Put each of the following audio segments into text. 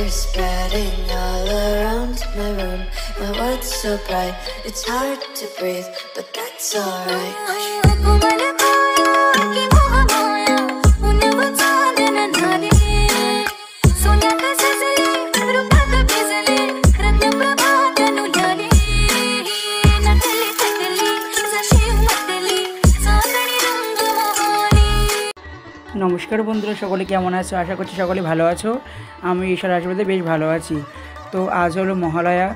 are spreading all around my room. My world's so bright, it's hard to breathe, but that's alright. নমস্কার বন্ধুরা, সকলে কেমন আছো? আশা করছি সকলে ভালো আছো। আমি ঈশ্বর আশীর্বাদে বেশ ভালো আছি। তো আজ হলো মহালয়া।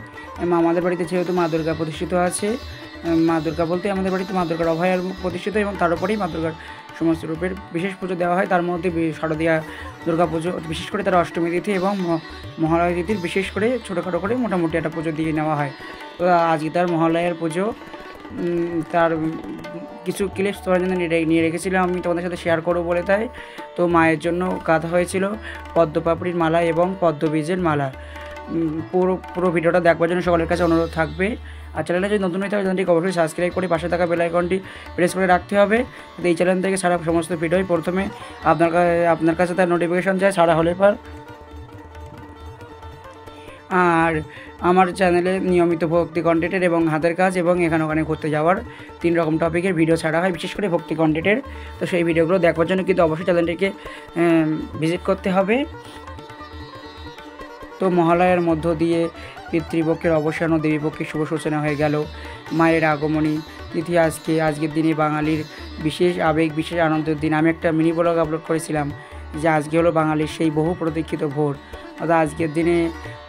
আমাদের বাড়িতে যেহেতু মা দুর্গা প্রতিষ্ঠিত আছে, মা দুর্গা বলতে আমাদের বাড়িতে মা দুর্গার অভয়ার প্রতিষ্ঠিত এবং তার উপরেই মা দুর্গার সমস্ত রূপের বিশেষ পুজো দেওয়া হয়। তার মধ্যে শারদীয়া দুর্গা পুজো, বিশেষ করে তার অষ্টমী তিথি এবং মহালয়া তিথির বিশেষ করে ছোটোখাটো করে মোটামুটি একটা পুজো দিয়ে নেওয়া হয়। তো আজকে তার মহালয়ার পুজো, তার কিছু ক্লিপস তোমার জন্য নিয়ে রেখেছিলাম, আমি তোমাদের সাথে শেয়ার করবো বলে। তাই তো মায়ের জন্য গাঁথা হয়েছিল পদ্ম পাপড়ির মালা এবং পদ্ম বীজের মালা। পুরো ভিডিওটা দেখবার জন্য সকলের কাছে অনুরোধ থাকবে। আর চ্যানেলে যদি নতুন হয়ে থাকে চ্যানেলটিকে অবশ্যই সাবস্ক্রাইব করে পাশে থাকা বেল আইকনটি প্রেস করে রাখতে হবে, যাতে এই চ্যানেল থেকে সারা সমস্ত ভিডিওই প্রথমে আপনার কাছে তার নোটিফিকেশান যায় সারা হলে পর। আর আমার চ্যানেলে নিয়মিত ভক্তি কন্টেন্টের এবং হাতের কাজ এবং এখানে ওখানে ঘুরতে যাওয়ার 3 রকম টপিকের ভিডিও ছাড়া হয়, বিশেষ করে ভক্তি কন্টেন্টের। তো সেই ভিডিওগুলো দেখবার জন্য কিন্তু অবশ্যই চ্যানেলটিকে ভিজিট করতে হবে। তো মহালয়ার মধ্য দিয়ে পিতৃপক্ষের অবসান ও দেবীপক্ষের শুভ সূচনা হয়ে গেল। মায়ের আগমনী তিথি আজকের দিনে বাঙালির বিশেষ আবেগ, বিশেষ আনন্দের দিন। আমি একটা মিনি ব্লগ আপলোড করেছিলাম যে আজকে হলো বাঙালির সেই বহু প্রতীক্ষিত ভোর। অর্থাৎ আজকের দিনে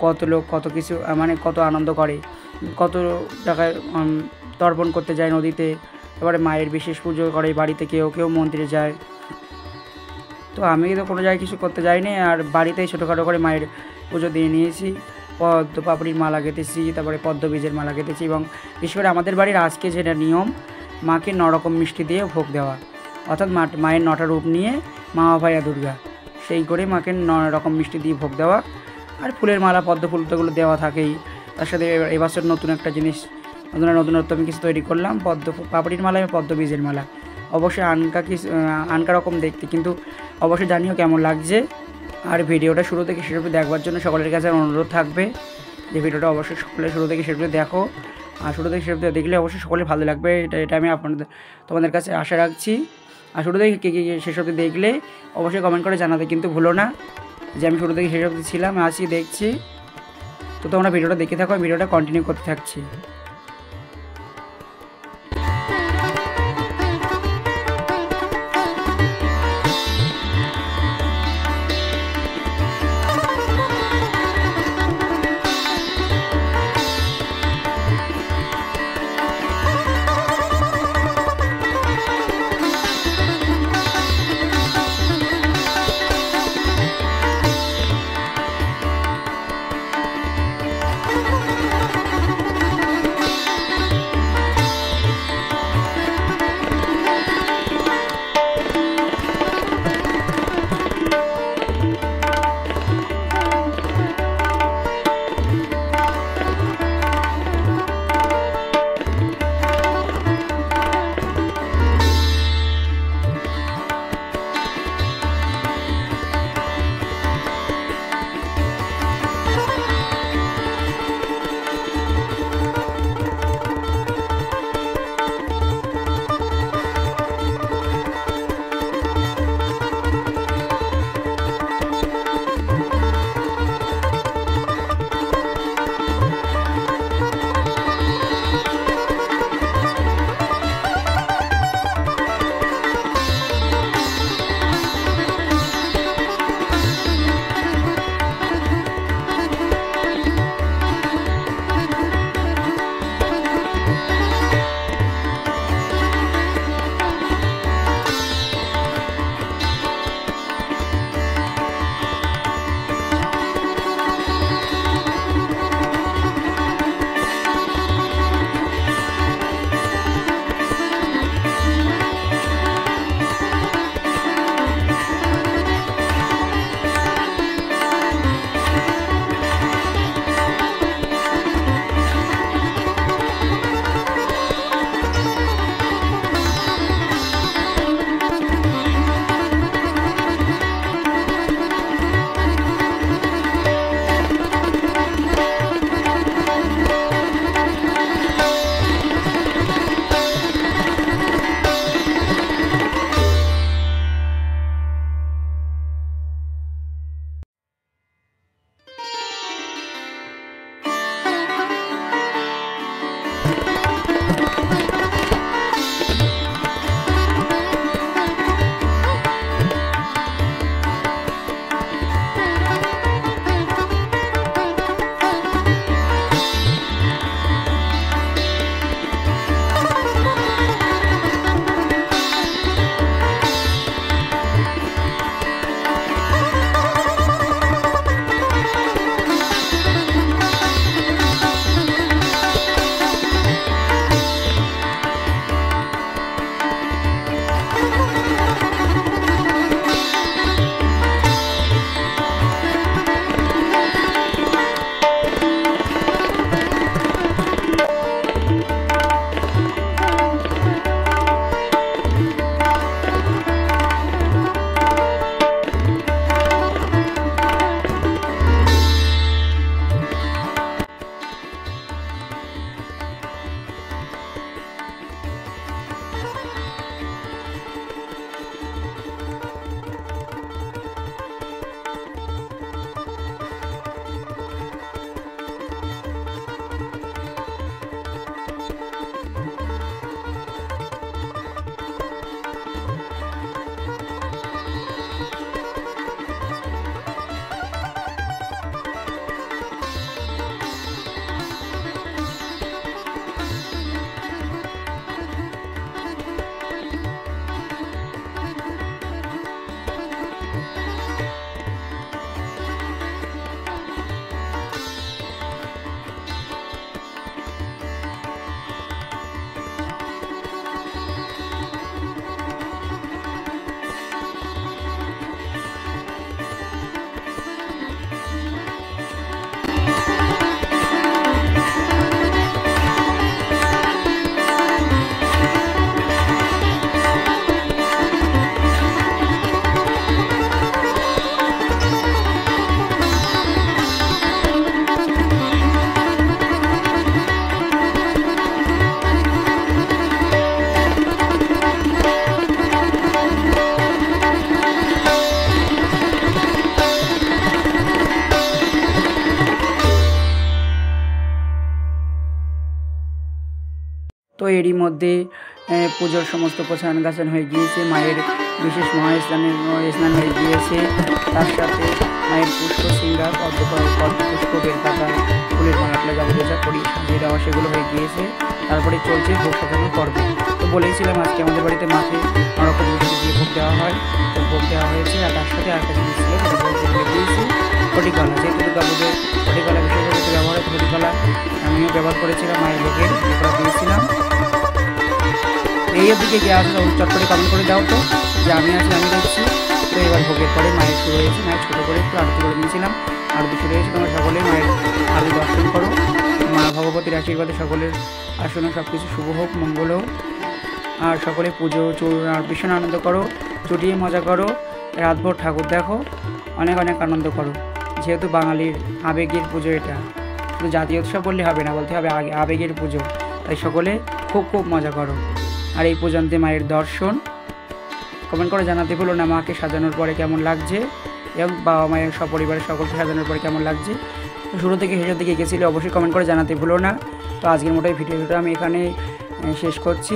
কত লোক কত কিছু কত আনন্দ করে, কত টাকায় তর্পণ করতে যায় নদীতে, তারপরে মায়ের বিশেষ পুজো করে বাড়িতে, কেউ মন্দিরে যায়। তো আমি তো কোনো জায়গায় কিছু করতে যাইনি, আর বাড়িতেই ছোটোখাটো করে মায়ের পুজো দিয়ে নিয়েছি। পদ্ম পাপড়ির মালা গেঁথেছি, তারপরে পদ্ম বীজের মালা গেঁথেছি এবং বিশেষ করে আমাদের বাড়ির আজকে যেটা নিয়ম, মাকে 9 রকম মিষ্টি দিয়ে ভোগ দেওয়া। অর্থাৎ মায়ের 9টা রূপ নিয়ে মা অভয়া দুর্গা, সেই করে মাকে 9 রকম মিষ্টি দিয়ে ভোগ দেওয়া। আর ফুলের মালা, পদ্ম ফুল তো এগুলো দেওয়া থাকেই। তার সাথে এবছর নতুন একটা জিনিস, নতুনত্ব আমি কিছু তৈরি করলাম, পদ্ম পাপড়ির মালা এবং পদ্ম বীজের মালা। অবশ্যই আনকা রকম দেখতে, কিন্তু অবশ্যই জানিও কেমন লাগছে। আর ভিডিওটা শুরু থেকে শেষ অবধি দেখবার জন্য সকলের কাছে অনুরোধ থাকবে যে ভিডিওটা অবশ্যই সকলে শুরু থেকে শেষ অবধি দেখো। আর শুরু থেকে শেষ অবধি দেখলে অবশ্যই সকলে ভালো লাগবে, এটা আমি তোমাদের কাছে আশা রাখছি। আর শুরু থেকে কে শেষ অবধি দেখলে অবশ্যই কমেন্ট করে জানাতে কিন্তু ভুলো না যে আমি শুরু থেকে শেষ অবধি ছিলাম, আছি, দেখছি। তো তোমরা ভিডিওটা দেখে থাকো, ভিডিওটা কন্টিনিউ করতে থাকছি। তো এরই মধ্যে পুজোর সমস্ত গোছান গাছান হয়ে গিয়েছে, মায়ের বিশেষ স্নান হয়ে গিয়েছে। তার সাথে মায়ের পুষ্প সিঙ্গা পুষ্প বেলপাতা ফুলের মালা যাবতীয় যা করি সাজিয়ে দেওয়া সেগুলো হয়ে গিয়েছে। তারপরে চলছে ভোগ সাজানোর পর্ব। তো বলেইছিলাম আজকে আমাদের বাড়িতে মাকে নরকম মিষ্টি দিয়ে ভোগ দেওয়া হয়, তো ভোগ দেওয়া হয়েছে। আর তার সাথে আরেকটা জিনিস ছিল যেটা দিয়েছি ফটিকলা, যেহেতু দুর্গাপুজোর ফটিকলা বিশেষভাবে ব্যবহার হয়, ফটিকলা আমিও ব্যবহার করেছিলাম মায়ের ভোগের দিয়েছিলাম। এই দিকে গিয়ে আসলে চট করে কমেন্ট করে দাও তো যে আমি দেখছি। তো এবার ভোগের পরে মায়ের শুরু হয়েছে, মায়ের ছোটো করে একটু আরতি করে নিয়েছিলাম। আরতি শুরু হয়েছে, তোমরা সকলে মায়ের আরতি দর্শন করো। মা ভগবতীর আশীর্বাদে সকলের আসনে সব কিছু শুভ হোক, মঙ্গল হোক। আর সকলে পুজো আর ভীষণ আনন্দ করো, চুটিয়ে মজা করো, রাতভর ঠাকুর দেখো, অনেক অনেক আনন্দ করো। যেহেতু বাঙালির আবেগের পুজো, এটা শুধু জাতীয় উৎসব বললে হবে না, বলতে হবে আবেগের পুজো। তাই সকলে খুব খুব মজা করো। আর এই পূজান্তে মায়ের দর্শন কমেন্ট করে জানাতে ভুলো না মাকে সাজানোর পরে কেমন লাগছে, এবং বাবা মায়ের সপরিবারের সকলকে সাজানোর পরে কেমন লাগছে। তো শুরু থেকে শেষের দিকে গেছিলো অবশ্যই কমেন্ট করে জানাতে ভুলো না। তো আজকের মতো এই ভিডিওটা আমি এখানে শেষ করছি।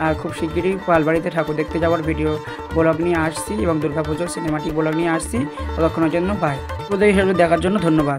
আর খুব শিগগিরই পালবাড়িতে ঠাকুর দেখতে যাওয়ার ভিডিও ব্লগ নিয়ে আসছি, এবং দুর্গাপুজোর সিনেমাটিক ব্লগ নিয়ে আসছি। ততক্ষণের জন্য বাই। পুজো হিসেবে দেখার জন্য ধন্যবাদ।